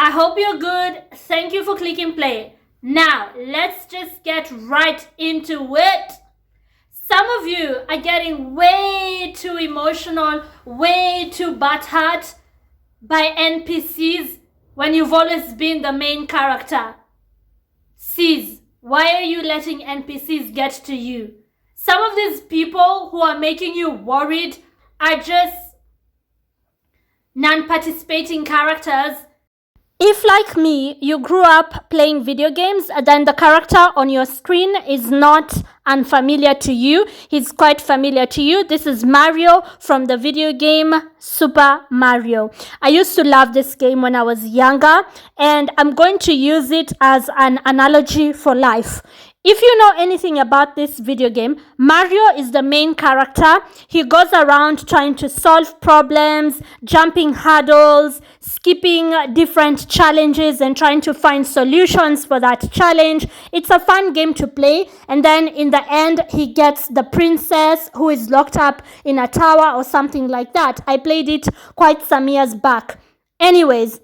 I hope you're good. Thank you for clicking play. Now, let's just get right into it. Some of you are getting way too emotional, way too butthurt by NPCs when you've always been the main character. Sis, why are you letting NPCs get to you? Some of these people who are making you worried are just non-participating characters. If, like me, you grew up playing video games, then the character on your screen is not unfamiliar to you. He's quite familiar to you. This is Mario from the video game Super Mario. I used to love this game when I was younger, and I'm going to use it as an analogy for life. If you know anything about this video game, Mario is the main character. He goes around trying to solve problems, jumping hurdles, skipping different challenges and trying to find solutions for that challenge. It's a fun game to play, and then in the end he gets the princess who is locked up in a tower or something like that. I played it quite some years back. Anyways,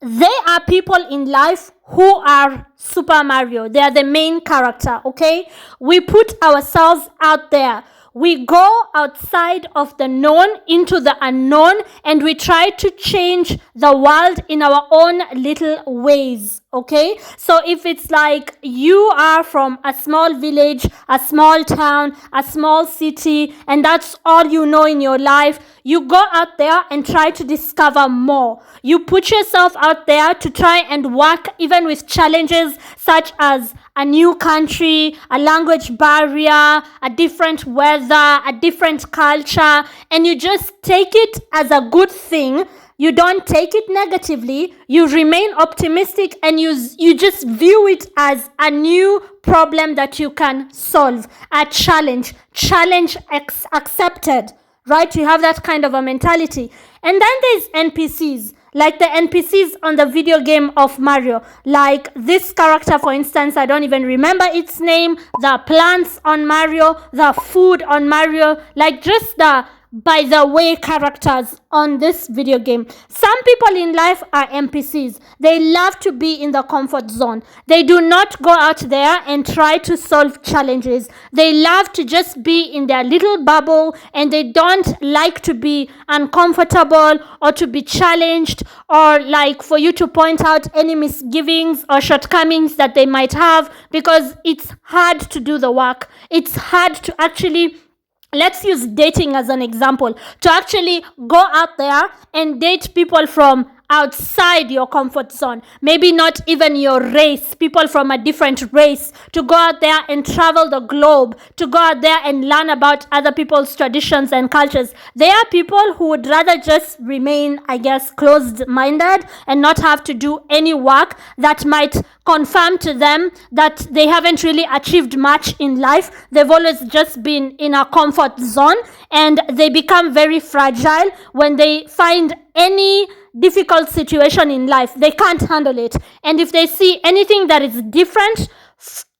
there are people in life who are Super Mario. They are the main character, okay? We put ourselves out there. We go outside of the known into the unknown, and we try to change the world in our own little ways, okay? So if it's like you are from a small village, a small town, a small city, and that's all you know in your life, you go out there and try to discover more. You put yourself out there to try and work even with challenges such as a new country, a language barrier, a different weather, a different culture, and you just take it as a good thing. You don't take it negatively. You remain optimistic, and you just view it as a new problem that you can solve, a challenge accepted, right? You have that kind of a mentality. And then there's NPCs. Like the NPCs on the video game of Mario. Like this character, for instance, I don't even remember its name. The plants on Mario, the food on Mario, like just the by the way characters on this video game. Some people in life are NPCs. They love to be in the comfort zone. They do not go out there and try to solve challenges. They love to just be in their little bubble, and they don't like to be uncomfortable or to be challenged, or like for you to point out any misgivings or shortcomings that they might have, because it's hard to do the work. It's hard to actually, let's use dating as an example, to actually go out there and date people from outside your comfort zone, maybe not even your race, people from a different race, to go out there and travel the globe, to go out there and learn about other people's traditions and cultures. There are people who would rather just remain, I guess, closed-minded and not have to do any work that might confirm to them that they haven't really achieved much in life. They've always just been in a comfort zone, and they become very fragile when they find any difficult situation in life. They can't handle it. And if they see anything that is different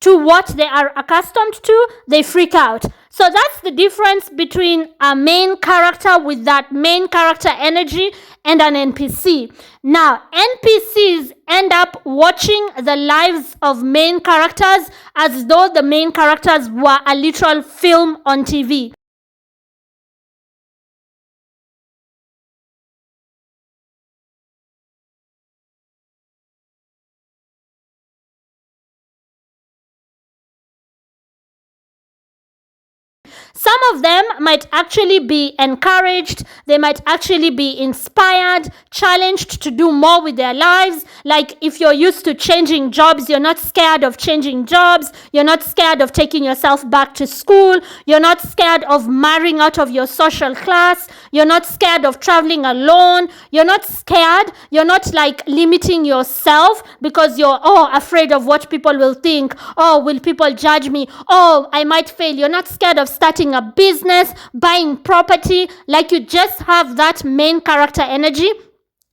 to what they are accustomed to, they freak out. So that's the difference between a main character with that main character energy and an NPC. Now, NPCs end up watching the lives of main characters as though the main characters were a literal film on TV. Some of them might actually be encouraged, they might actually be inspired, challenged to do more with their lives. Like if you're used to changing jobs, you're not scared of changing jobs, you're not scared of taking yourself back to school, you're not scared of marrying out of your social class, you're not scared of traveling alone, you're not scared, you're not like limiting yourself because you're afraid of what people will think, will people judge me, I might fail. You're not scared of starting a business, buying property, like you just have that main character energy.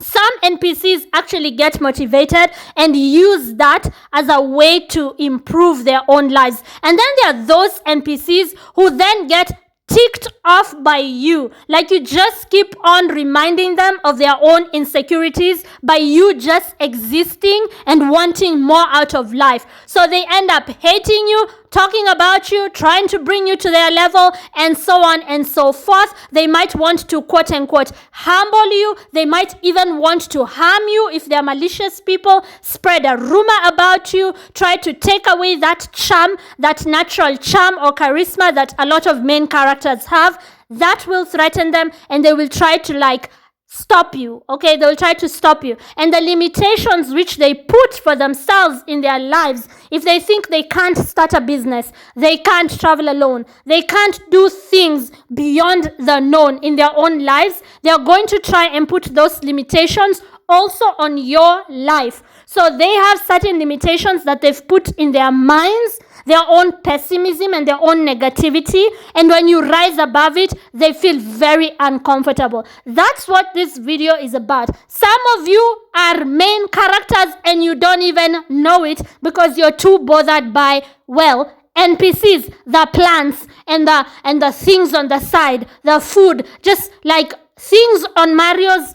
Some NPCs actually get motivated and use that as a way to improve their own lives. And then there are those NPCs who then get ticked off by you. Like you just keep on reminding them of their own insecurities by you just existing and wanting more out of life. So they end up hating you, talking about you, trying to bring you to their level, and so on and so forth. They might want to quote unquote humble you. They might even want to harm you if they're malicious people, spread a rumor about you, try to take away that charm, that natural charm or charisma that a lot of main characters have. That will threaten them, and they will try to stop you. Okay, they will try to stop you. And the limitations which they put for themselves in their lives, if they think they can't start a business, they can't travel alone, they can't do things beyond the known in their own lives, they are going to try and put those limitations also on your life. So they have certain limitations that they've put in their minds, their own pessimism and their own negativity, and when you rise above it, they feel very uncomfortable. That's what this video is about. Some of you are main characters and you don't even know it because you're too bothered by, NPCs, the plants and the things on the side, the food, just like things on Mario's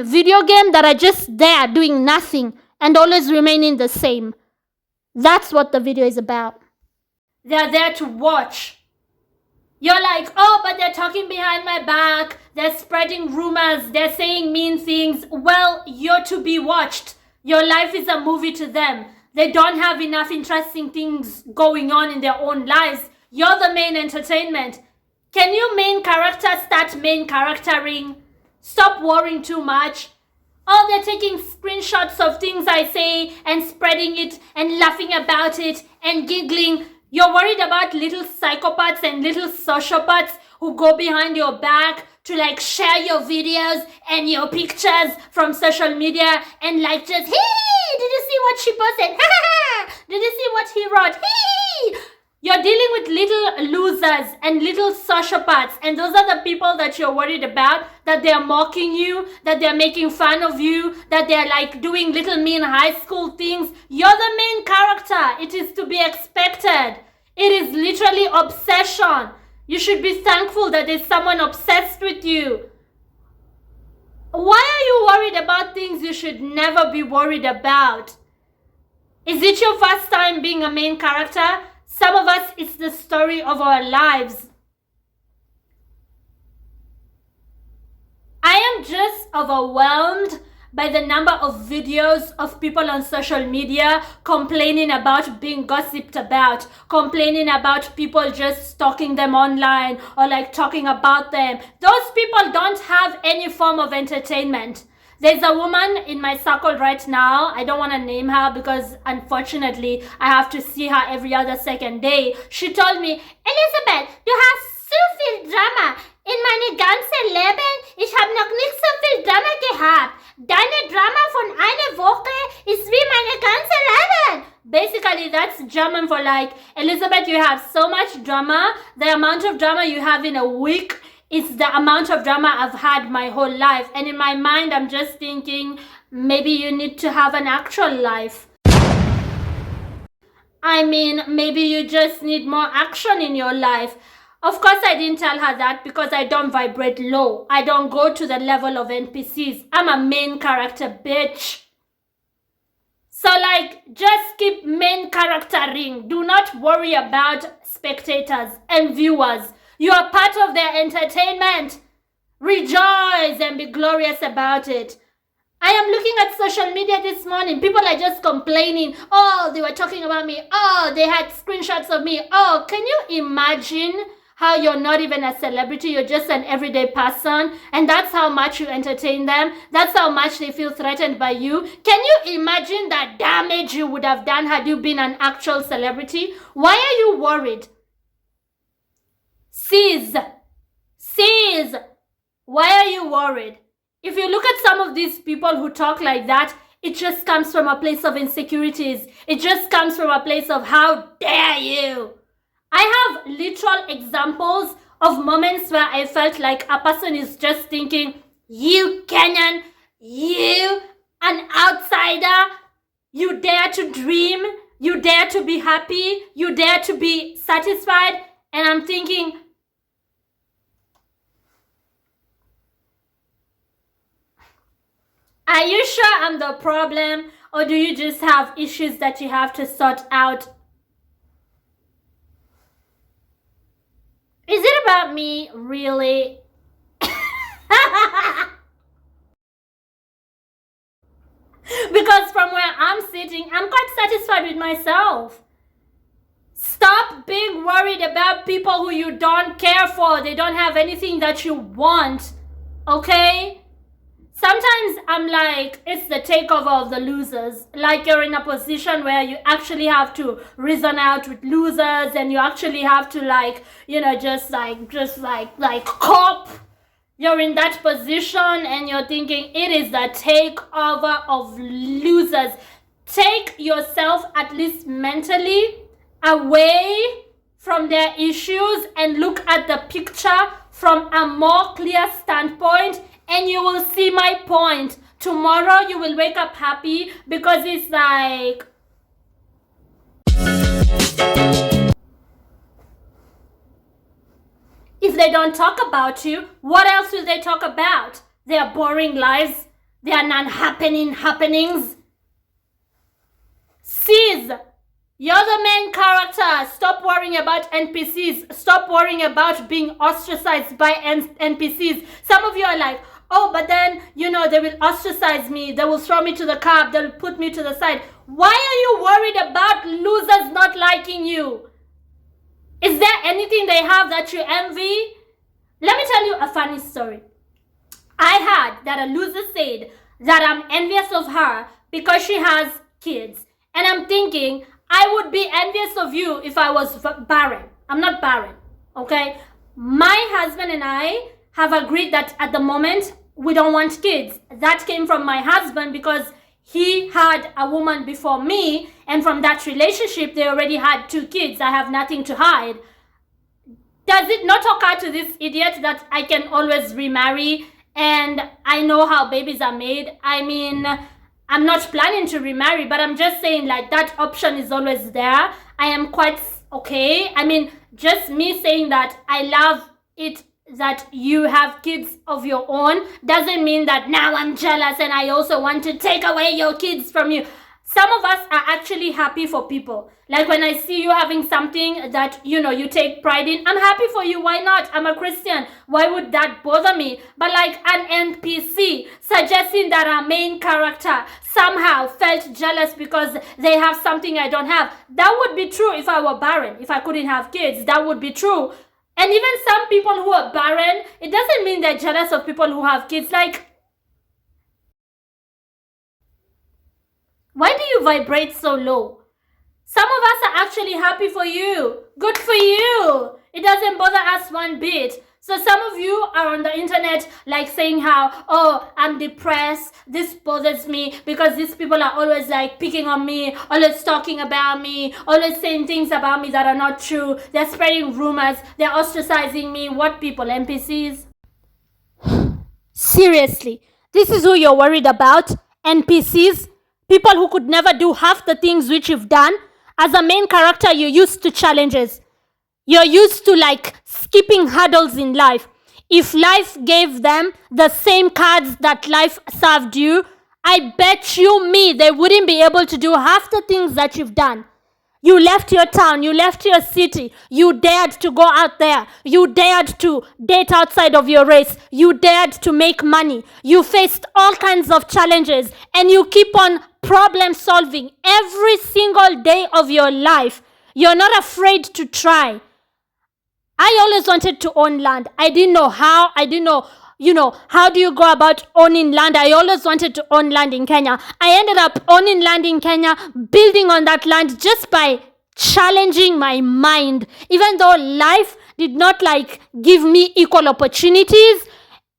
video game that are just there doing nothing and always remaining the same. That's what the video is about. They're there to watch. You're like, oh, but they're talking behind my back, they're spreading rumors, they're saying mean things. Well, you're to be watched. Your life is a movie to them. They don't have enough interesting things going on in their own lives. You're the main entertainment. Can you main character start main charactering? Stop worrying too much. Oh, they're taking screenshots of things I say and spreading it and laughing about it and giggling. You're worried about little psychopaths and little sociopaths who go behind your back to share your videos and your pictures from social media and just, hey, did you see what she posted? Did you see what he wrote? Hey! You're dealing with little losers and little sociopaths, and those are the people that you're worried about, that they're mocking you, that they're making fun of you, that they're doing little mean high school things. You're the main character. It is to be expected. It is literally obsession. You should be thankful that there's someone obsessed with you. Why are you worried about things you should never be worried about? Is it your first time being a main character? Some of us, it's the story of our lives. I am just overwhelmed by the number of videos of people on social media complaining about being gossiped about, complaining about people just stalking them online or talking about them. Those people don't have any form of entertainment. There's a woman in my circle right now. I don't want to name her because unfortunately I have to see her every other second day. She told me, Elisabeth, du hast so viel Drama. In meine ganze Leben, ich habe noch nicht so viel Drama gehabt. Deine Drama von einer Woche ist wie meine ganze Leben. Basically, that's German for Elizabeth, you have so much drama. The amount of drama you have in a week is the amount of drama I've had my whole life. And in my mind, I'm just thinking, maybe you need to have an actual life. I mean, maybe you just need more action in your life. Of course, I didn't tell her that because I don't vibrate low. I don't go to the level of NPCs. I'm a main character, bitch. So just keep main charactering. Do not worry about spectators and viewers. You are part of their entertainment. Rejoice and be glorious about it. I am looking at social media this morning. People are just complaining. Oh, they were talking about me. Oh, they had screenshots of me. Oh, can you imagine how you're not even a celebrity? You're just an everyday person. And that's how much you entertain them. That's how much they feel threatened by you. Can you imagine the damage you would have done had you been an actual celebrity? Why are you worried? Cease. Why are you worried? If you look at some of these people who talk like that, it just comes from a place of insecurities. It just comes from a place of how dare you. I have literal examples of moments where I felt like a person is just thinking, you Kenyan, you an outsider, you dare to dream, you dare to be happy, you dare to be satisfied. And I'm thinking, Are you sure I'm the problem? Or do you just have issues that you have to sort out? Is it about me, really? Because from where I'm sitting, I'm quite satisfied with myself. Stop being worried about people who you don't care for. They don't have anything that you want. Okay? Sometimes I'm like, it's the takeover of the losers. Like you're in a position where you actually have to reason out with losers, and you actually have to just cop. You're in that position and you're thinking it is the takeover of losers. Take yourself, at least mentally, away from their issues and look at the picture from a more clear standpoint, and you will see my point. Tomorrow you will wake up happy, because it's like, if they don't talk about you, what else will they talk about? Their boring lives, their non-happening happenings. Sis, you're the main character. Stop worrying about NPCs. Stop worrying about being ostracized by NPCs. Some of you are like, oh, but then, they will ostracize me. They will throw me to the curb. They'll put me to the side. Why are you worried about losers not liking you? Is there anything they have that you envy? Let me tell you a funny story. I heard that a loser said that I'm envious of her because she has kids. And I'm thinking, I would be envious of you if I was barren. I'm not barren, okay? My husband and I have agreed that at the moment, we don't want kids. That came from my husband because he had a woman before me, and from that relationship, they already had 2 kids. I have nothing to hide. Does it not occur to this idiot that I can always remarry, and I know how babies are made? I mean, I'm not planning to remarry, but I'm just saying, like, that option is always there. I am quite okay. I mean, just me saying that I love it that you have kids of your own doesn't mean that now I'm jealous and I also want to take away your kids from you. Some of us are actually happy for people. Like when I see you having something that, you take pride in, I'm happy for you. Why not? I'm a Christian. Why would that bother me? But like an NPC suggesting that our main character somehow felt jealous because they have something I don't have. That would be true if I were barren. If I couldn't have kids, that would be true. And even some people who are barren, it doesn't mean they're jealous of people who have kids. Like, why do you vibrate so low? Some of us are actually happy for you. Good for you. It doesn't bother us one bit. So some of you are on the internet like saying how, oh, I'm depressed. This bothers me because these people are always like picking on me, always talking about me, always saying things about me that are not true. They're spreading rumors. They're ostracizing me. What people? NPCs? Seriously, this is who you're worried about? NPCs? People who could never do half the things which you've done? As a main character, you're used to challenges. You're used to like skipping hurdles in life. If life gave them the same cards that life served you, I bet you me they wouldn't be able to do half the things that you've done. You left your town, you left your city, you dared to go out there, you dared to date outside of your race, you dared to make money, you faced all kinds of challenges, and you keep on problem solving every single day of your life. You're not afraid to try. I always wanted to own land. I didn't know how. I didn't know, how do you go about owning land? I always wanted to own land in Kenya. I ended up owning land in Kenya, building on that land just by challenging my mind. Even though life did not like give me equal opportunities,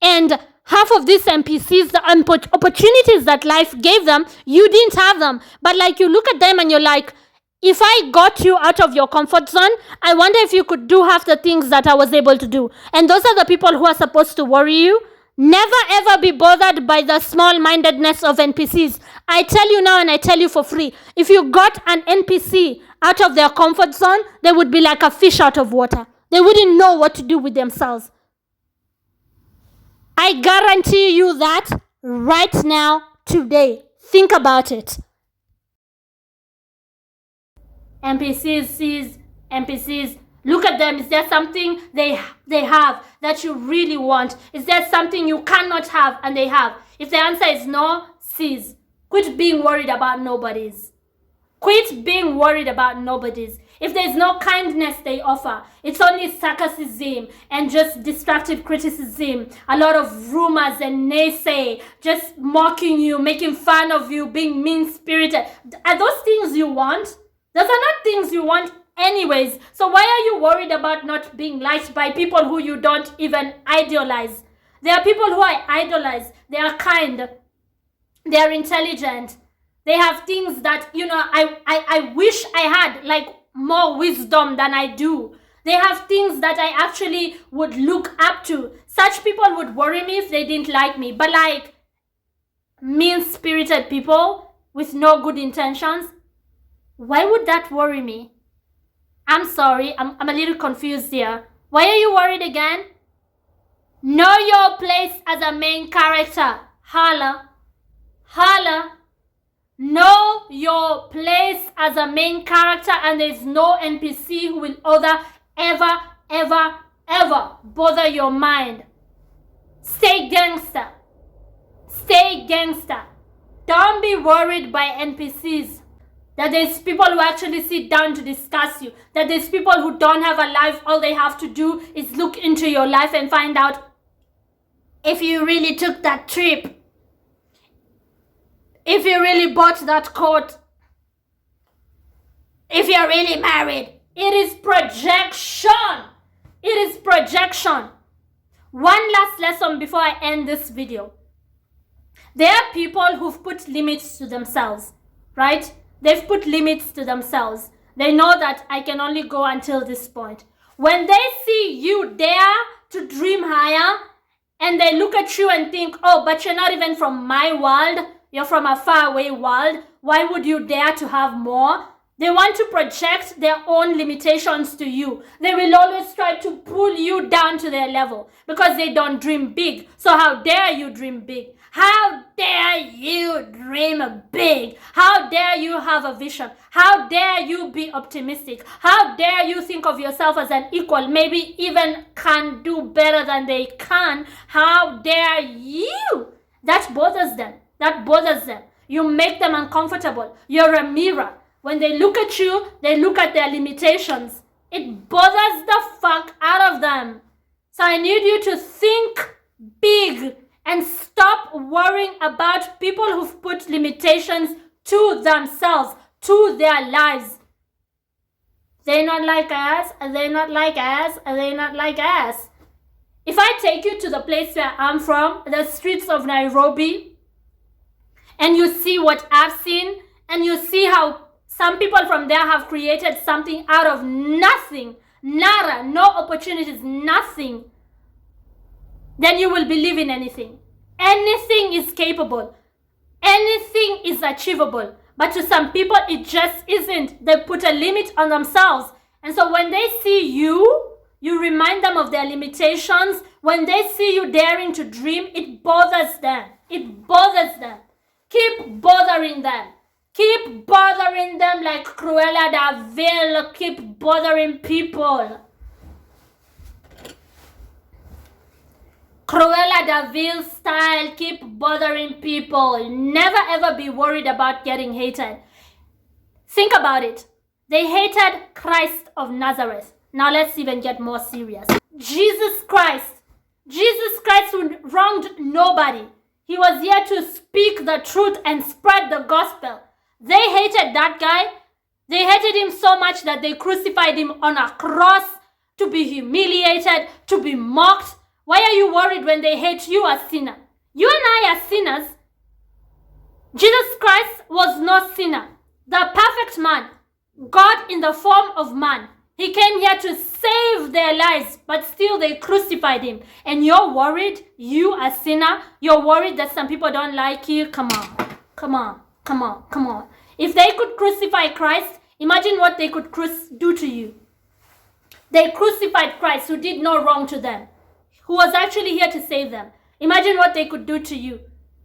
and half of these NPCs, the opportunities that life gave them, you didn't have them. But like you look at them and you're like, if I got you out of your comfort zone, I wonder if you could do half the things that I was able to do. And those are the people who are supposed to worry you. Never ever be bothered by the small-mindedness of NPCs. I tell you now and I tell you for free. If you got an NPC out of their comfort zone, they would be like a fish out of water. They wouldn't know what to do with themselves. I guarantee you that right now, today. Think about it. NPCs, look at them. Is there something they have that you really want? Is there something you cannot have and they have? If the answer is no, Cs, quit being worried about nobodies. Quit being worried about nobodies. If there's no kindness they offer, it's only sarcasm and just destructive criticism, a lot of rumors and naysay, just mocking you, making fun of you, being mean-spirited. Are those things you want? Those are not things you want anyways. So why are you worried about not being liked by people who you don't even idolize? There are people who I idolize. They are kind. They are intelligent. They have things that, I wish I had, like more wisdom than I do. They have things that I actually would look up to. Such people would worry me if they didn't like me. But like mean-spirited people with no good intentions, why would that worry me? I'm sorry, I'm a little confused here. Why are you worried again? Know your place as a main character. Holla. Know your place as a main character, and there's no NPC who will ever bother your mind. Stay gangster. Don't be worried by NPCs. That there's people who actually sit down to discuss you. That there's people who don't have a life. All they have to do is look into your life and find out if you really took that trip. If you really bought that coat. If you're really married. It is projection. One last lesson before I end this video. There are people who've put limits to themselves, right? They've put limits to themselves. They know that I can only go until this point. When they see you dare to dream higher, and they look at you and think, oh, but you're not even from my world. You're from a faraway world. Why would you dare to have more? They want to project their own limitations to you. They will always try to pull you down to their level because they don't dream big. So how dare you dream big? How dare you dream big? How dare you have a vision? How dare you be optimistic? How dare you think of yourself as an equal, maybe even can do better than they can? How dare you? That bothers them. You make them uncomfortable. You're a mirror. When they look at you, they look at their limitations. It bothers the fuck out of them. So I need you to think big and stop worrying about people who've put limitations to themselves, to their lives. They're not like us. If I take you to the place where I'm from, the streets of Nairobi, and you see what I've seen, and you see how some people from there have created something out of nothing, nada, no opportunities, nothing, then you will believe in anything. Anything is capable. Anything is achievable. But to some people, it just isn't. They put a limit on themselves. And so when they see you, you remind them of their limitations. When they see you daring to dream, it bothers them. Keep bothering them. Keep bothering them like Cruella de Vil. Keep bothering people. Cruella de Vil style. Keep bothering people. Never ever be worried about getting hated. Think about it. They hated Christ of Nazareth. Now let's even get more serious. Jesus Christ who wronged nobody. He was here to speak the truth and spread the gospel. They hated that guy. They hated him so much that they crucified him on a cross to be humiliated, to be mocked. Why are you worried when they hate you, a sinner? You and I are sinners. Jesus Christ was no sinner. The perfect man. God in the form of man. He came here to save their lives, but still they crucified him. And you're worried, you a sinner, you're worried that some people don't like you. Come on. If they could crucify Christ, imagine what they could do to you. They crucified Christ, who did no wrong to them, who was actually here to save them. Imagine what they could do to you.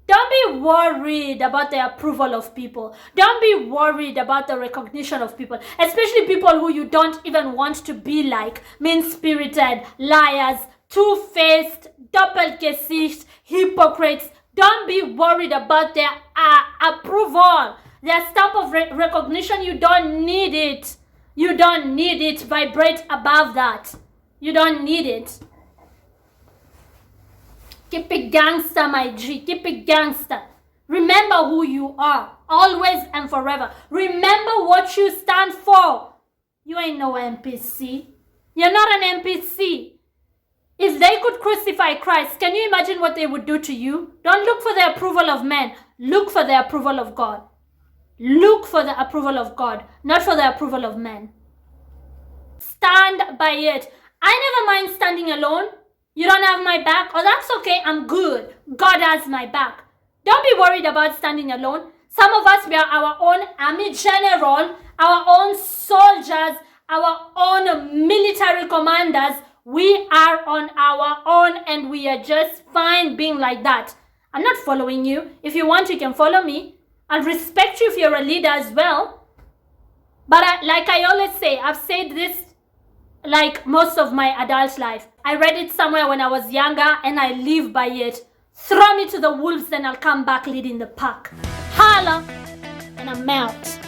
Don't be worried about the approval of people. Don't be worried about the recognition of people, especially people who you don't even want to be like. Mean-spirited, liars, two-faced, doppelgesicht, hypocrites. Don't be worried about their approval, their stamp of recognition. You don't need it. You don't need it. Vibrate above that. You don't need it. Keep it gangster, my G. Keep it gangster. Remember who you are, always and forever. Remember what you stand for. You ain't no NPC. You're not an NPC. If they could crucify Christ, can you imagine what they would do to you? Don't look for the approval of men. Look for the approval of God. Look for the approval of God, not for the approval of men. Stand by it. I never mind standing alone. You don't have my back? Oh, that's okay. I'm good. God has my back. Don't be worried about standing alone. Some of us, we are our own army general, our own soldiers, our own military commanders. We are on our own and we are just fine being like that. I'm not following you. If you want, you can follow me. I'll respect you if you're a leader as well. But like I always say, I've said this like most of my adult life. I read it somewhere when I was younger and I live by it. Throw me to the wolves and I'll come back leading the pack. Holla! And I'm out.